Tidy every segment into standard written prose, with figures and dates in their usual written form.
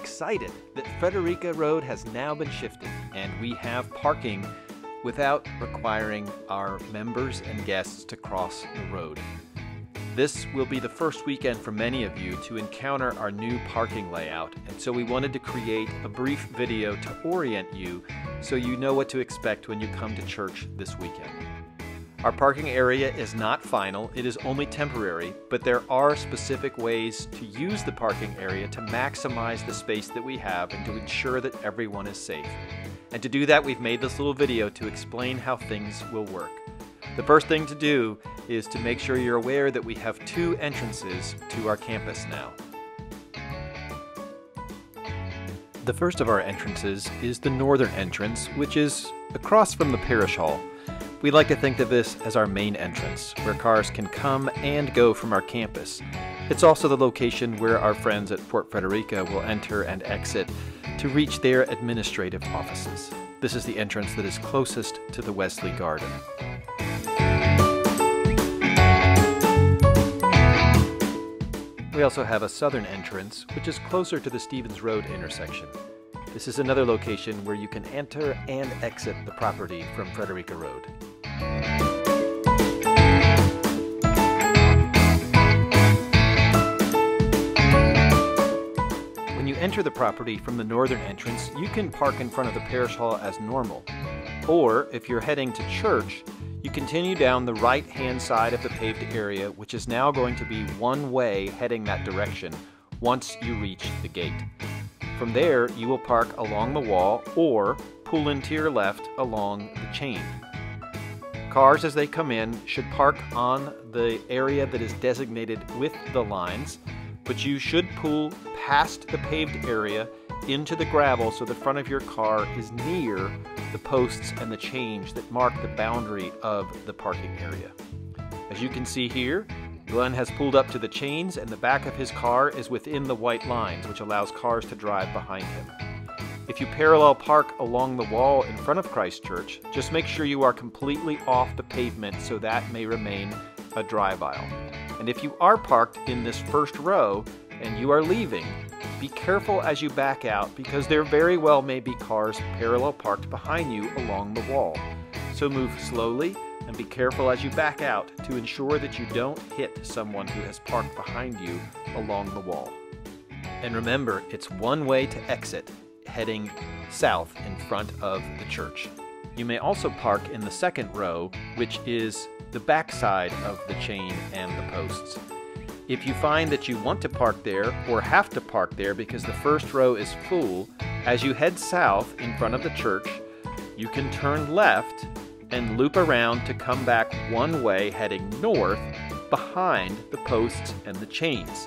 excited that Frederica Road has now been shifted and we have parking without requiring our members and guests to cross the road. This will be the first weekend for many of you to encounter our new parking layout, and so we wanted to create a brief video to orient you so you know what to expect when you come to church this weekend. Our parking area is not final, it is only temporary, but there are specific ways to use the parking area to maximize the space that we have and to ensure that everyone is safe. And to do that, we've made this little video to explain how things will work. The first thing to do is to make sure you're aware that we have two entrances to our campus now. The first of our entrances is the northern entrance, which is across from the parish hall. We like to think of this as our main entrance, where cars can come and go from our campus. It's also the location where our friends at Fort Frederica will enter and exit to reach their administrative offices. This is the entrance that is closest to the Wesley Garden. We also have a southern entrance, which is closer to the Stevens Road intersection. This is another location where you can enter and exit the property from Frederica Road. When you enter the property from the northern entrance, you can park in front of the parish hall as normal. Or, if you're heading to church, you continue down the right-hand side of the paved area, which is now going to be one way heading that direction once you reach the gate. From there, you will park along the wall or pull in to your left along the chain. Cars, as they come in, should park on the area that is designated with the lines, but you should pull past the paved area into the gravel so the front of your car is near the posts and the chains that mark the boundary of the parking area. As you can see here, Glenn has pulled up to the chains and the back of his car is within the white lines, which allows cars to drive behind him. If you parallel park along the wall in front of Christ Church, just make sure you are completely off the pavement so that may remain a drive aisle. And if you are parked in this first row and you are leaving, be careful as you back out because there very well may be cars parallel parked behind you along the wall. So move slowly and be careful as you back out to ensure that you don't hit someone who has parked behind you along the wall. And remember, it's one way to exit, heading south in front of the church. You may also park in the second row, which is the back side of the chain and the posts. If you find that you want to park there or have to park there because the first row is full, as you head south in front of the church, you can turn left and loop around to come back one way heading north behind the posts and the chains.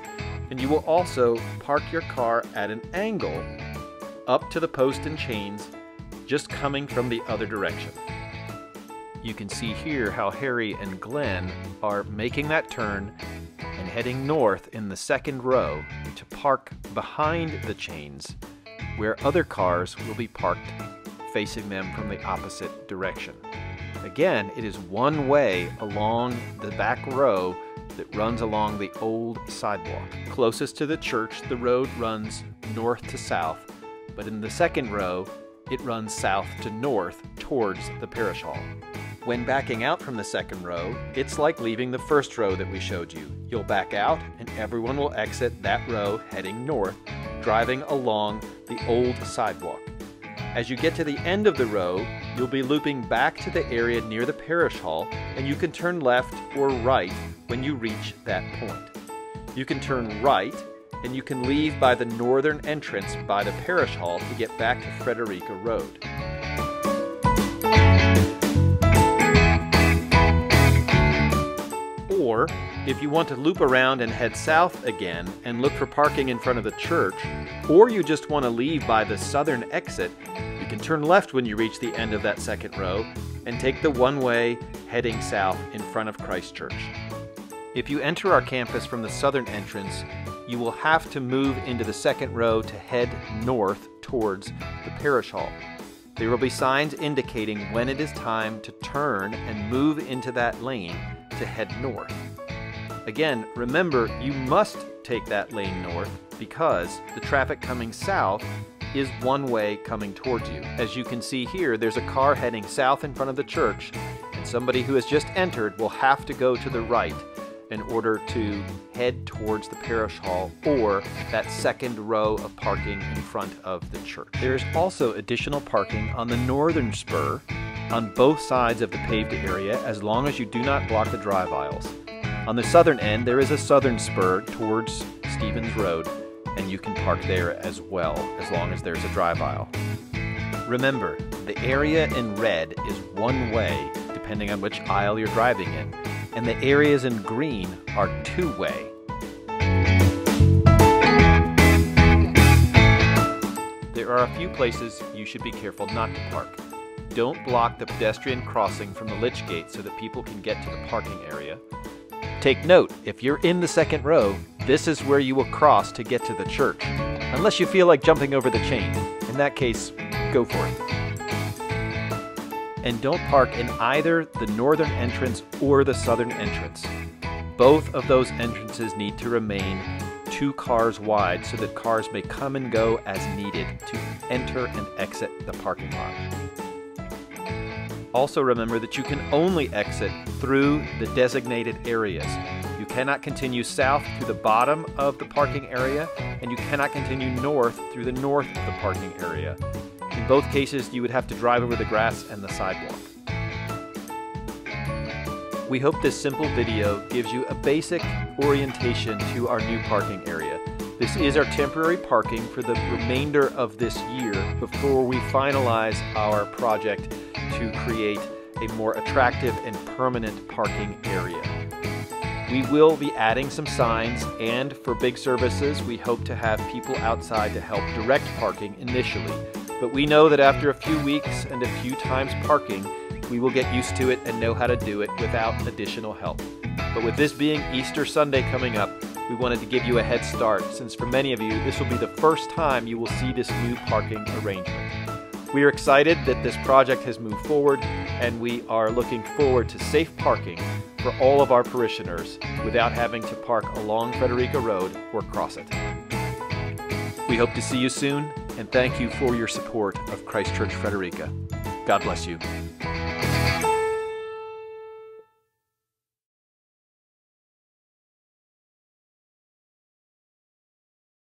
And you will also park your car at an angle up to the post and chains, just coming from the other direction. You can see here how Harry and Glenn are making that turn and heading north in the second row to park behind the chains, where other cars will be parked facing them from the opposite direction. Again, it is one way along the back row that runs along the old sidewalk. Closest to the church, the road runs north to south, but in the second row, it runs south to north towards the parish hall. When backing out from the second row, it's like leaving the first row that we showed you. You'll back out and everyone will exit that row heading north, driving along the old sidewalk. As you get to the end of the row, you'll be looping back to the area near the parish hall, and you can turn left or right when you reach that point. You can turn right, and you can leave by the northern entrance by the parish hall to get back to Frederica Road. Or, if you want to loop around and head south again and look for parking in front of the church, or you just want to leave by the southern exit, you can turn left when you reach the end of that second row and take the one-way heading south in front of Christ Church. If you enter our campus from the southern entrance, you will have to move into the second row to head north towards the parish hall. There will be signs indicating when it is time to turn and move into that lane to head north. Again, remember, you must take that lane north because the traffic coming south is one way coming towards you. As you can see here, there's a car heading south in front of the church, and somebody who has just entered will have to go to the right in order to head towards the parish hall or that second row of parking in front of the church. There's also additional parking on the northern spur on both sides of the paved area as long as you do not block the drive aisles. On the southern end, there is a southern spur towards Stevens Road, and you can park there as well as long as there's a drive aisle. Remember, the area in red is one way depending on which aisle you're driving in, and the areas in green are two-way. There are a few places you should be careful not to park. Don't block the pedestrian crossing from the Lich Gate so that people can get to the parking area. Take note, if you're in the second row, this is where you will cross to get to the church, unless you feel like jumping over the chain. In that case, go for it. And don't park in either the northern entrance or the southern entrance. Both of those entrances need to remain 2 cars wide so that cars may come and go as needed to enter and exit the parking lot. Also remember that you can only exit through the designated areas. You cannot continue south through the bottom of the parking area, and you cannot continue north through the north of the parking area. In both cases, you would have to drive over the grass and the sidewalk. We hope this simple video gives you a basic orientation to our new parking area. This is our temporary parking for the remainder of this year before we finalize our project to create a more attractive and permanent parking area. We will be adding some signs, and for big services, we hope to have people outside to help direct parking initially. But we know that after a few weeks and a few times parking, we will get used to it and know how to do it without additional help. But with this being Easter Sunday coming up, we wanted to give you a head start, since for many of you, this will be the first time you will see this new parking arrangement. We are excited that this project has moved forward, and we are looking forward to safe parking for all of our parishioners without having to park along Frederica Road or cross it. We hope to see you soon, and thank you for your support of Christ Church Frederica. God bless you.